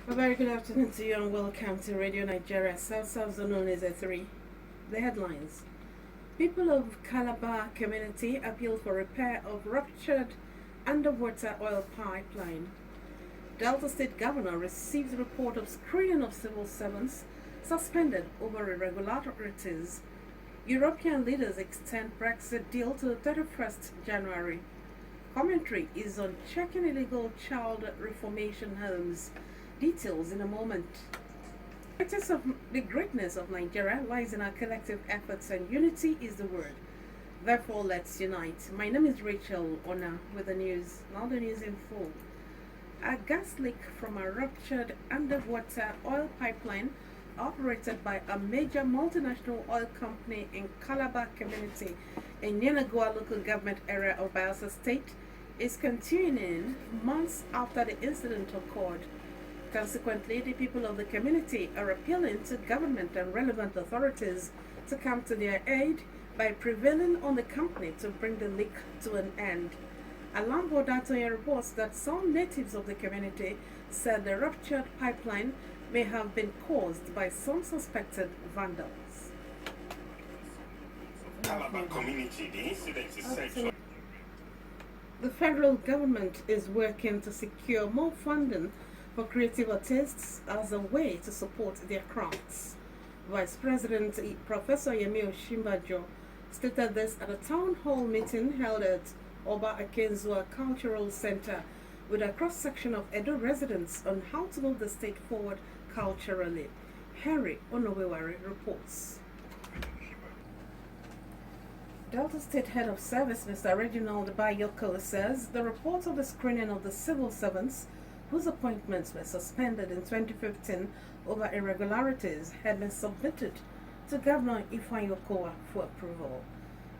A very good afternoon to you and welcome to Radio Nigeria, South Zone is at 3. The headlines. People of Calabar community appeal for repair of ruptured underwater oil pipeline. Delta State Governor receives report of screening of civil servants suspended over irregularities. European leaders extend Brexit deal to the 31st January. Commentary is on checking illegal child reformation homes. Details in a moment. The greatness of Nigeria lies in our collective efforts, and unity is the word. Therefore, let's unite. My name is Rachel Ona with the news. Now the news in full. A gas leak from a ruptured underwater oil pipeline operated by a major multinational oil company in Calabar community in Yenagoa local government area of Bayelsa State is continuing months after the incident occurred. Consequently, the people of the community are appealing to government and relevant authorities to come to their aid by prevailing on the company to bring the leak to an end. Alambo Datoya reports that some natives of the community said the ruptured pipeline may have been caused by some suspected vandals. Calabar community, the incident is said. The federal government is working to secure more funding for creative artists as a way to support their crafts. Vice President Professor Yemi Oshimbajo stated this at a town hall meeting held at Oba Akenzua Cultural Center with a cross-section of Edo residents on how to move the state forward culturally. Harry Onoweware reports. Delta State Head of Service Mr. Reginald Bayoko says the report of the screening of the civil servants whose appointments were suspended in 2015 over irregularities had been submitted to Governor Ifeanyi Okowa for approval.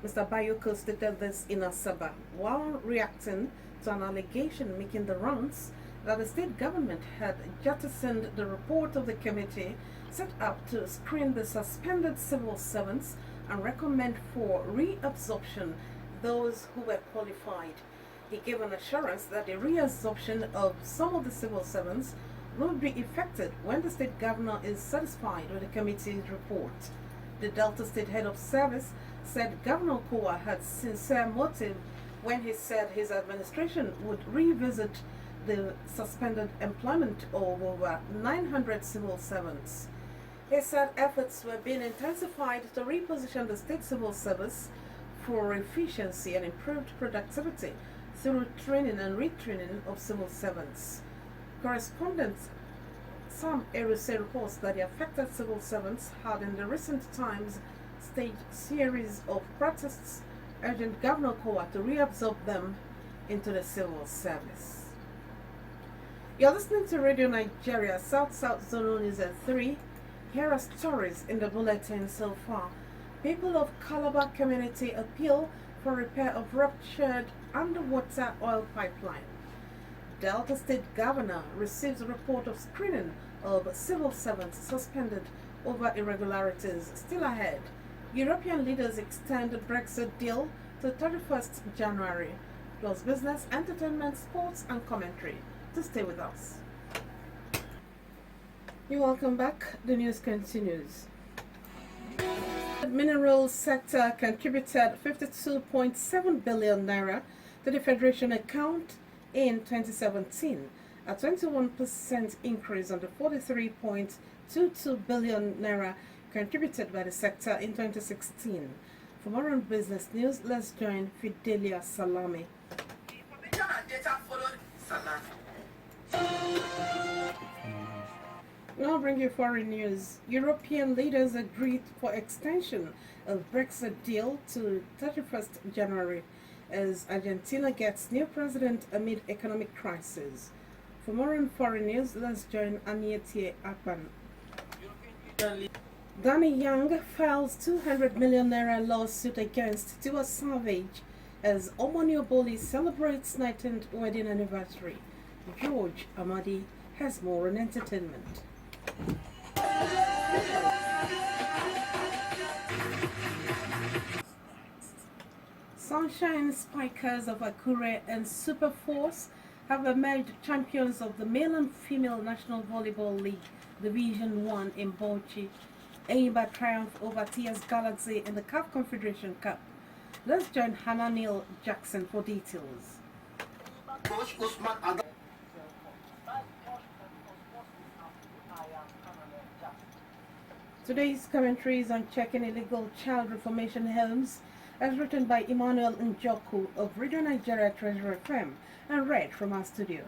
Mr. Bayoko stated this in Asaba while reacting to an allegation making the rounds that the state government had jettisoned the report of the committee set up to screen the suspended civil servants and recommend for reabsorption those who were qualified. He gave an assurance that the reabsorption of some of the civil servants will be effected when the state governor is satisfied with the committee's report. The Delta State Head of Service said Governor Okowa had sincere motive when he said his administration would revisit the suspended employment of over 900 civil servants. He said efforts were being intensified to reposition the state civil service for efficiency and improved productivity through training and retraining of civil servants. Correspondent Sam Eruse reports that the affected civil servants had in the recent times staged series of protests urging Governor Okowa to reabsorb them into the civil service. You're listening to Radio Nigeria, South Zone is at 3. Here are stories in the bulletin so far. People of Calabar community appeal for repair of ruptured underwater oil pipeline. Delta State Governor receives a report of screening of civil servants suspended over irregularities. Still ahead, European leaders extend the Brexit deal to 31st January. Plus business, entertainment, sports, and commentary. To stay with us. You're welcome back. The news continues. The mineral sector contributed 52.7 billion naira to the Federation account in 2017, a 21% increase on the 43.22 billion naira contributed by the sector in 2016. For more on business news, let's join Fidelia Salami. Now bring you foreign news. European leaders agreed for extension of Brexit deal to 31st January as Argentina gets new president amid economic crisis. For more on foreign news, let's join Anietie Akpan. Danny Young files 200 million naira lawsuit against Tiwa Savage as Omonio Boli celebrates 19th wedding anniversary. George Amadi has more on entertainment. Sunshine Spikers of Akure and Superforce have emerged champions of the Male and Female National Volleyball League Division 1 in Bauchi, aiming by triumph over TS Galaxy in the CAF Confederation Cup. Let's join Hannah Neil Jackson for details. Today's commentary is on checking illegal child reformation homes, as written by Emmanuel Njoku of Radio Nigeria Treasury FM and read from our studio.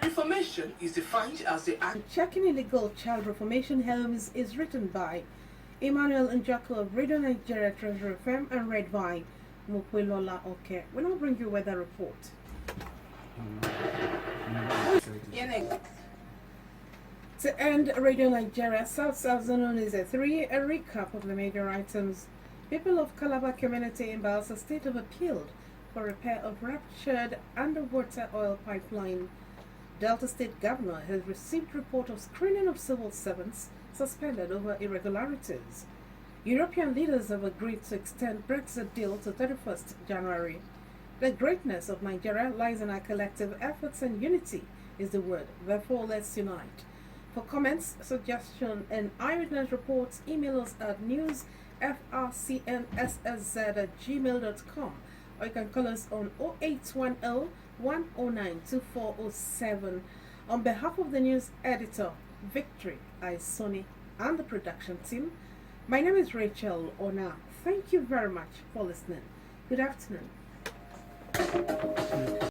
Reformation is defined as the act. Checking illegal child reformation homes is written by Emmanuel Njoku of Radio Nigeria Treasury FM and read by Mukwelola Oke. We now bring you weather report. To end Radio Nigeria South Zone is a recap of the major items. People of Calabar community in Bayelsa State have appealed for repair of ruptured underwater oil pipeline. Delta State Governor has received report of screening of civil servants suspended over irregularities. European leaders have agreed to extend Brexit deal to 31st January. The greatness of Nigeria lies in our collective efforts, and unity is the word. Therefore, let's unite. For comments, suggestions, and eyewitness reports, email us at newsfrcnssz@gmail.com, or you can call us on 0810 109 2407. On behalf of the news editor, Victory Isoni, and the production team, my name is Rachel Ona. Thank you very much for listening. Good afternoon.